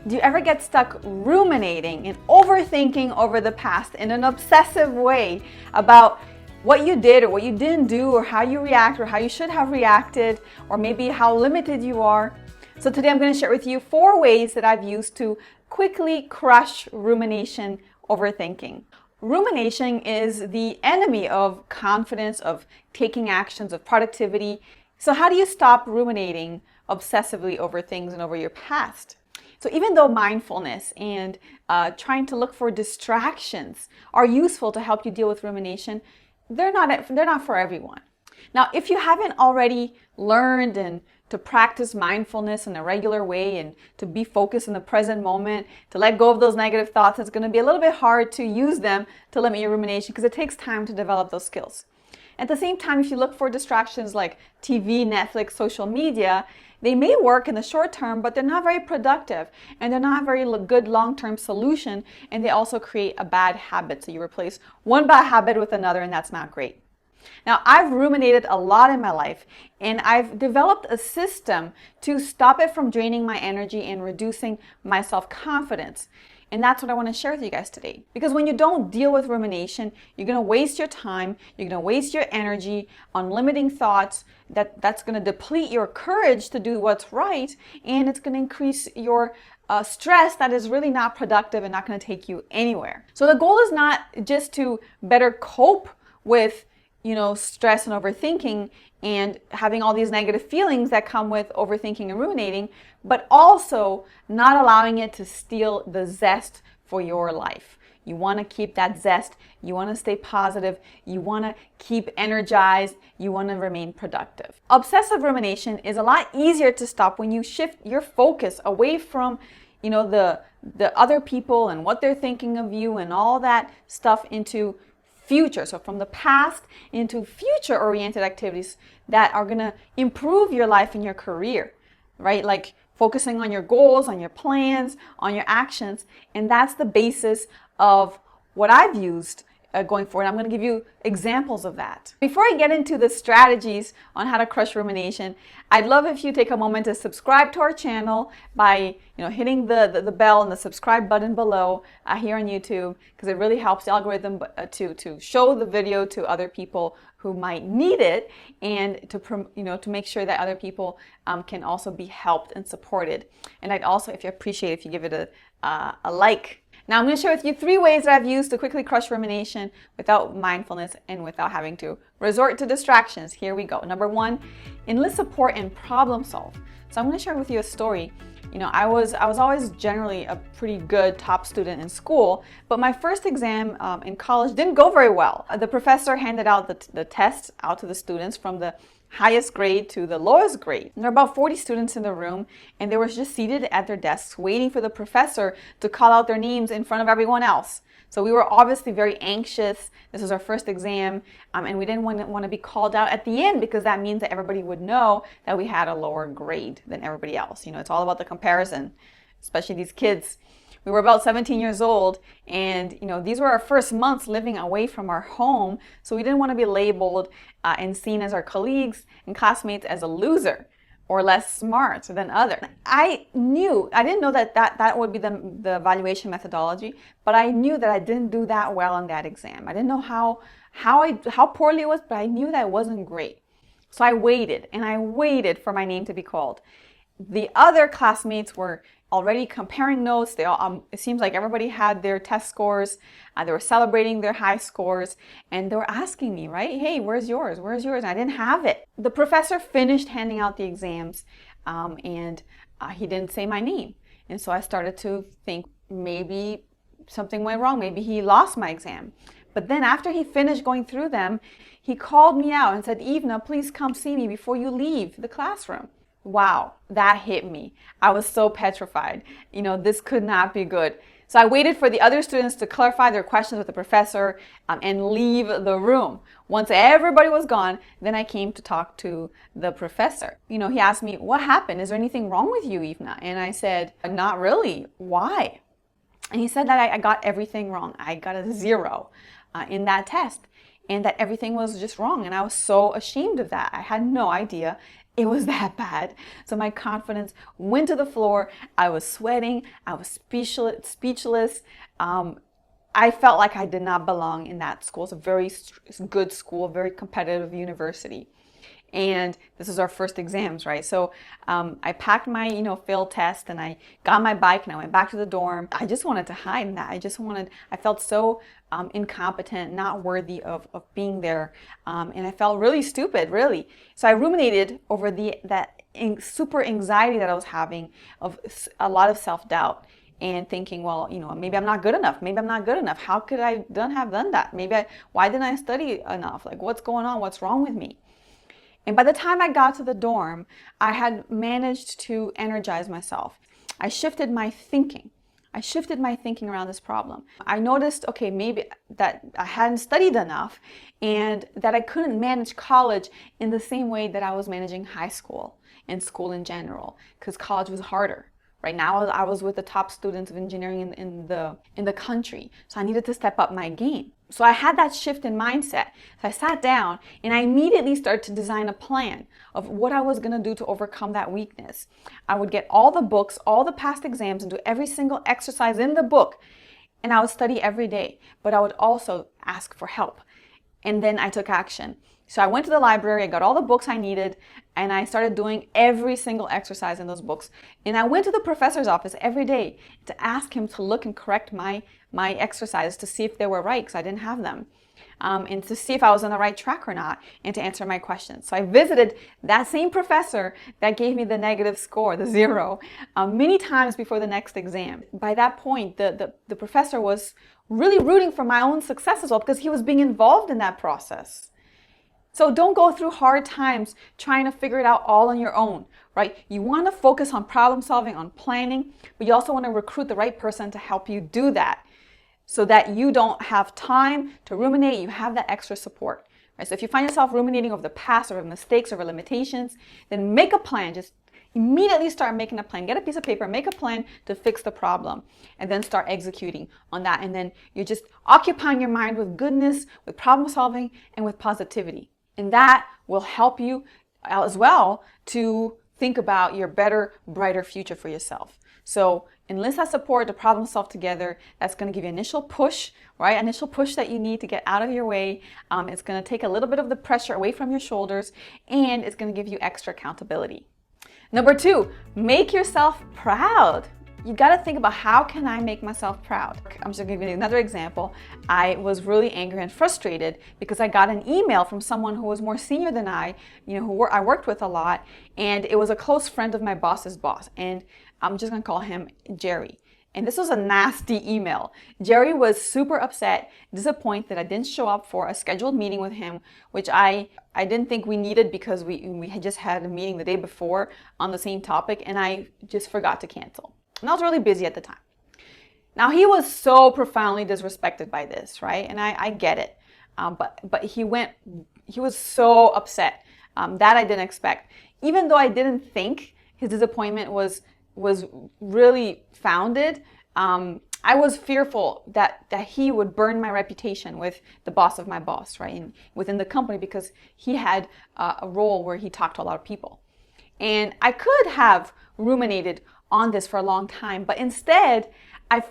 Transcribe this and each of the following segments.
Do you ever get stuck ruminating and overthinking over the past in an obsessive way about what you did or what you didn't do or how you react or how you should have reacted or maybe how limited you are? So today I'm going to share with you 4 ways that I've used to quickly crush rumination overthinking. Rumination is the enemy of confidence, of taking actions, of productivity. So how do you stop ruminating obsessively over things and over your past? So even though mindfulness and trying to look for distractions are useful to help you deal with rumination, they're not for everyone. Now, if you haven't already learned and to practice mindfulness in a regular way and to be focused in the present moment, to let go of those negative thoughts, it's going to be a little bit hard to use them to limit your rumination because it takes time to develop those skills. At the same time, if you look for distractions like TV, Netflix, social media, they may work in the short term, but they're not very productive and they're not a very good long-term solution, and they also create a bad habit. So you replace one bad habit with another, and that's not great. Now, I've ruminated a lot in my life, and I've developed a system to stop it from draining my energy and reducing my self-confidence. And that's what I want to share with you guys today. Because when you don't deal with rumination, you're going to waste your time, you're going to waste your energy on limiting thoughts. That's going to deplete your courage to do what's right, and it's going to increase your stress that is really not productive and not going to take you anywhere. So the goal is not just to better cope with stress and overthinking and having all these negative feelings that come with overthinking and ruminating, but also not allowing it to steal the zest for your life. You want to keep that zest. You want to stay positive. You want to keep energized. You want to remain productive. Obsessive rumination is a lot easier to stop when you shift your focus away from the other people and what they're thinking of you and all that stuff into future. So from the past into future-oriented activities that are going to improve your life and your career, right? Like focusing on your goals, on your plans, on your actions. And that's the basis of what I've used going forward. I'm going to give you examples of that. Before I get into the strategies on how to crush rumination, I'd love if you take a moment to subscribe to our channel by hitting the bell and the subscribe button below here on YouTube, because it really helps the algorithm to show the video to other people who might need it, and to make sure that other people can also be helped and supported. And I'd also, if you appreciate it, if you give it a like. Now I'm going to share with you 3 ways that I've used to quickly crush rumination without mindfulness and without having to resort to distractions. Here we go. Number 1, enlist support and problem solve. So I'm going to share with you a story. I was always generally a pretty good top student in school, but my first exam in college didn't go very well. The professor handed out the tests out to the students from the highest grade to the lowest grade. And there were about 40 students in the room, and they were just seated at their desks waiting for the professor to call out their names in front of everyone else. So we were obviously very anxious. This was our first exam, and we didn't want to be called out at the end, because that means that everybody would know that we had a lower grade than everybody else. It's all about the comparison, especially these kids. We were about 17 years old, and these were our first months living away from our home, so we didn't want to be labeled and seen as our colleagues and classmates as a loser or less smart than others. I didn't know that would be the evaluation methodology, but I knew that I didn't do that well on that exam. I didn't know how poorly it was, but I knew that it wasn't great. So I waited for my name to be called. The other classmates were already comparing notes. It seems like everybody had their test scores. They were celebrating their high scores, and they were asking me, right? Hey, where's yours? Where's yours? And I didn't have it. The professor finished handing out the exams, and he didn't say my name. And so I started to think maybe something went wrong. Maybe he lost my exam. But then after he finished going through them, he called me out and said, "Ivna, please come see me before you leave the classroom." Wow, that hit me. I was so petrified. This could not be good. So I waited for the other students to clarify their questions with the professor and leave the room. Once everybody was gone, then I came to talk to the professor. He asked me, "What happened? Is there anything wrong with you, Ivna?" And I said, "Not really. Why?" And he said that I got everything wrong. I got a 0 in that test, and that everything was just wrong. And I was so ashamed of that. I had no idea It was that bad. So my confidence went to the floor. I was sweating. I was speechless. I felt like I did not belong in that school. It's a very good school, very competitive university. And this is our first exams, right? So I packed my, failed test, and I got my bike and I went back to the dorm. I just wanted to hide in that. I felt so incompetent, not worthy of being there. And I felt really stupid, really. So I ruminated over that super anxiety that I was having, of a lot of self-doubt, and thinking, well, maybe I'm not good enough. Maybe I'm not good enough. How could I have done that? Why didn't I study enough? Like, what's going on? What's wrong with me? And by the time I got to the dorm, I had managed to energize myself. I shifted my thinking. Around this problem. I noticed, okay, maybe that I hadn't studied enough, and that I couldn't manage college in the same way that I was managing high school and school in general, because college was harder. Right now, I was with the top students of engineering in the country, so I needed to step up my game. So I had that shift in mindset. So I sat down and I immediately started to design a plan of what I was going to do to overcome that weakness. I would get all the books, all the past exams, and do every single exercise in the book, and I would study every day. But I would also ask for help, and then I took action. So I went to the library, I got all the books I needed, and I started doing every single exercise in those books. And I went to the professor's office every day to ask him to look and correct my exercises, to see if they were right, because I didn't have them, and to see if I was on the right track or not, and to answer my questions. So I visited that same professor that gave me the negative score, the 0, many times before the next exam. By that point, the professor was really rooting for my own success as well, because he was being involved in that process. So don't go through hard times trying to figure it out all on your own, right? You want to focus on problem solving, on planning, but you also want to recruit the right person to help you do that, so that you don't have time to ruminate. You have that extra support, right? So if you find yourself ruminating over the past, over mistakes, over limitations, then make a plan. Just immediately start making a plan. Get a piece of paper, make a plan to fix the problem, and then start executing on that. And then you're just occupying your mind with goodness, with problem solving, and with positivity. And that will help you as well to think about your better, brighter future for yourself. So enlist that support to problem solve together. That's going to give you initial push, right? Initial push that you need to get out of your way. It's going to take a little bit of the pressure away from your shoulders, and it's going to give you extra accountability. Number 2, make yourself proud. You got to think about, how can I make myself proud? I'm just going to give you another example. I was really angry and frustrated because I got an email from someone who was more senior than I, who I worked with a lot, and it was a close friend of my boss's boss, and I'm just going to call him Jerry. And this was a nasty email. Jerry was super upset, disappointed that I didn't show up for a scheduled meeting with him, which I didn't think we needed, because we had just had a meeting the day before on the same topic, and I just forgot to cancel. And I was really busy at the time. Now, he was so profoundly disrespected by this, right? And I get it. But he was so upset that I didn't expect. Even though I didn't think his disappointment was really founded, I was fearful that he would burn my reputation with the boss of my boss, right? And within the company, because he had a role where he talked to a lot of people. And I could have ruminated on this for a long time, but instead I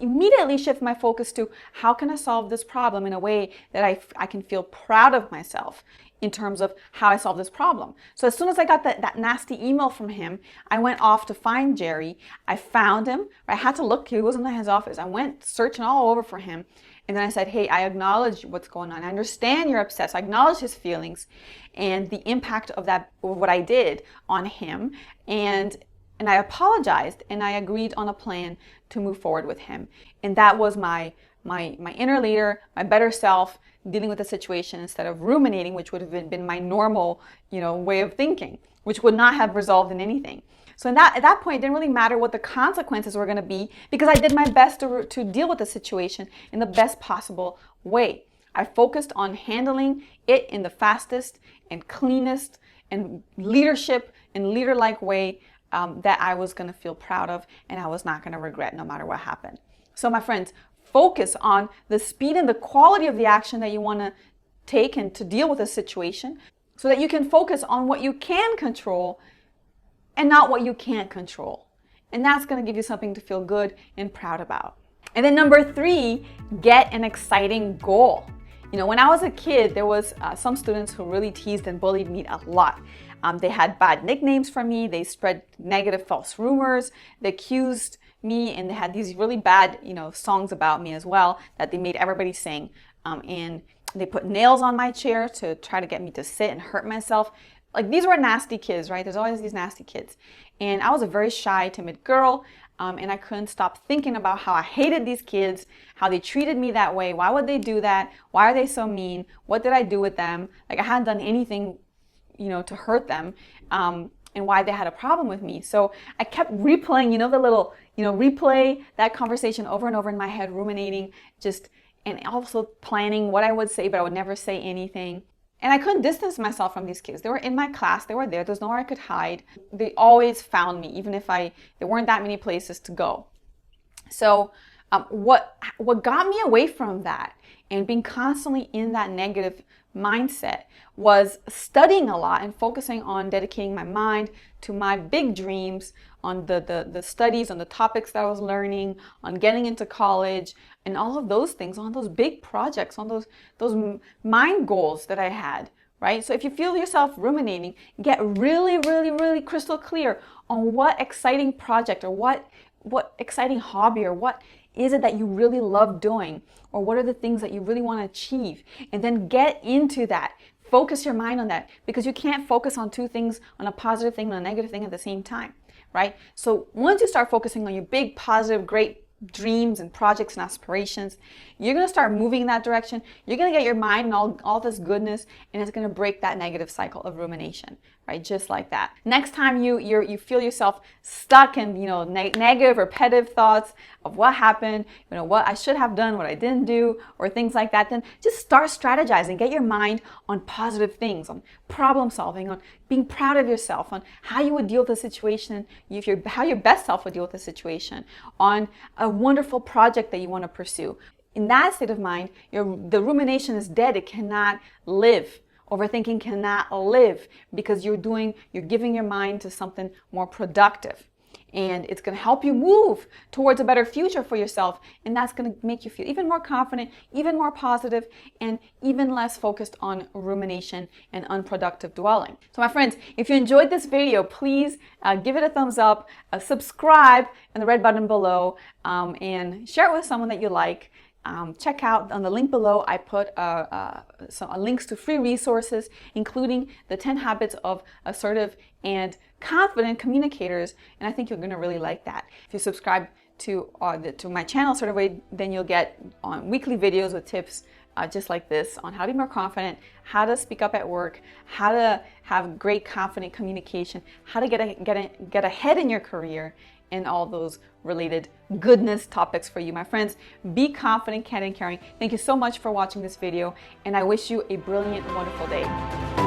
immediately shift my focus to, how can I solve this problem in a way that I can feel proud of myself in terms of how I solve this problem. So as soon as I got that nasty email from him, I went off to find Jerry. I found him. I had to look. He wasn't in his office. I went searching all over for him. And then I said, hey, I acknowledge what's going on. I understand you're upset. So I acknowledge his feelings and the impact of what I did on him. And I apologized, and I agreed on a plan to move forward with him. And that was my inner leader, my better self, dealing with the situation instead of ruminating, which would have been my normal, way of thinking, which would not have resolved in anything. So at that point, it didn't really matter what the consequences were going to be, because I did my best to deal with the situation in the best possible way. I focused on handling it in the fastest and cleanest and leader-like way that I was going to feel proud of, and I was not going to regret no matter what happened. So my friends, focus on the speed and the quality of the action that you want to take and to deal with a situation. so that you can focus on what you can control and not what you can't control. And that's going to give you something to feel good and proud about. And then number 3, get an exciting goal. You know, when I was a kid, there was some students who really teased and bullied me a lot. They had bad nicknames for me. They spread negative false rumors. They accused me, and they had these really bad, songs about me as well that they made everybody sing. And they put nails on my chair to try to get me to sit and hurt myself. Like, these were nasty kids, right? There's always these nasty kids. And I was a very shy, timid girl. And I couldn't stop thinking about how I hated these kids, how they treated me that way. Why would they do that? Why are they so mean? What did I do with them? Like, I hadn't done anything, to hurt them, and why they had a problem with me. So I kept replaying, the little, replay that conversation over and over in my head, ruminating, and also planning what I would say, but I would never say anything. And I couldn't distance myself from these kids. They were in my class. They were there. There's nowhere I could hide. They always found me, even if there weren't that many places to go. So what got me away from that and being constantly in that negative mindset was studying a lot and focusing on dedicating my mind to my big dreams, on the studies, on the topics that I was learning, on getting into college, and all of those things, on those big projects, on those mind goals that I had, right? So if you feel yourself ruminating, get really, really, really crystal clear on what exciting project or what exciting hobby or what is it that you really love doing, or what are the things that you really want to achieve, and then get into that. Focus your mind on that, because you can't focus on two things, on a positive thing and a negative thing at the same time, right? So once you start focusing on your big, positive, great dreams and projects and aspirations, you're going to start moving in that direction. You're going to get your mind and all this goodness, and it's going to break that negative cycle of rumination, right? Just like that. Next time you feel yourself stuck in negative, repetitive thoughts of what happened, what I should have done, what I didn't do, or things like that, then just start strategizing. Get your mind on positive things, on problem solving, on being proud of yourself, on how you would deal with the situation, how your best self would deal with the situation, on a wonderful project that you want to pursue. In that state of mind, the rumination is dead. It cannot live. Overthinking cannot live, because you're giving your mind to something more productive. And it's going to help you move towards a better future for yourself. And that's going to make you feel even more confident, even more positive, and even less focused on rumination and unproductive dwelling. So my friends, if you enjoyed this video, please give it a thumbs up, subscribe in the red button below, and share it with someone that you like. Check out on the link below. I put some links to free resources, including the 10 habits of assertive and confident communicators, and I think you're going to really like that. If you subscribe to my channel Assertive Way, then you'll get weekly videos with tips just like this on how to be more confident, how to speak up at work, how to have great confident communication, how to get ahead in your career, and all those related goodness topics for you. My friends, be confident, candid, and caring. Thank you so much for watching this video, and I wish you a brilliant, wonderful day.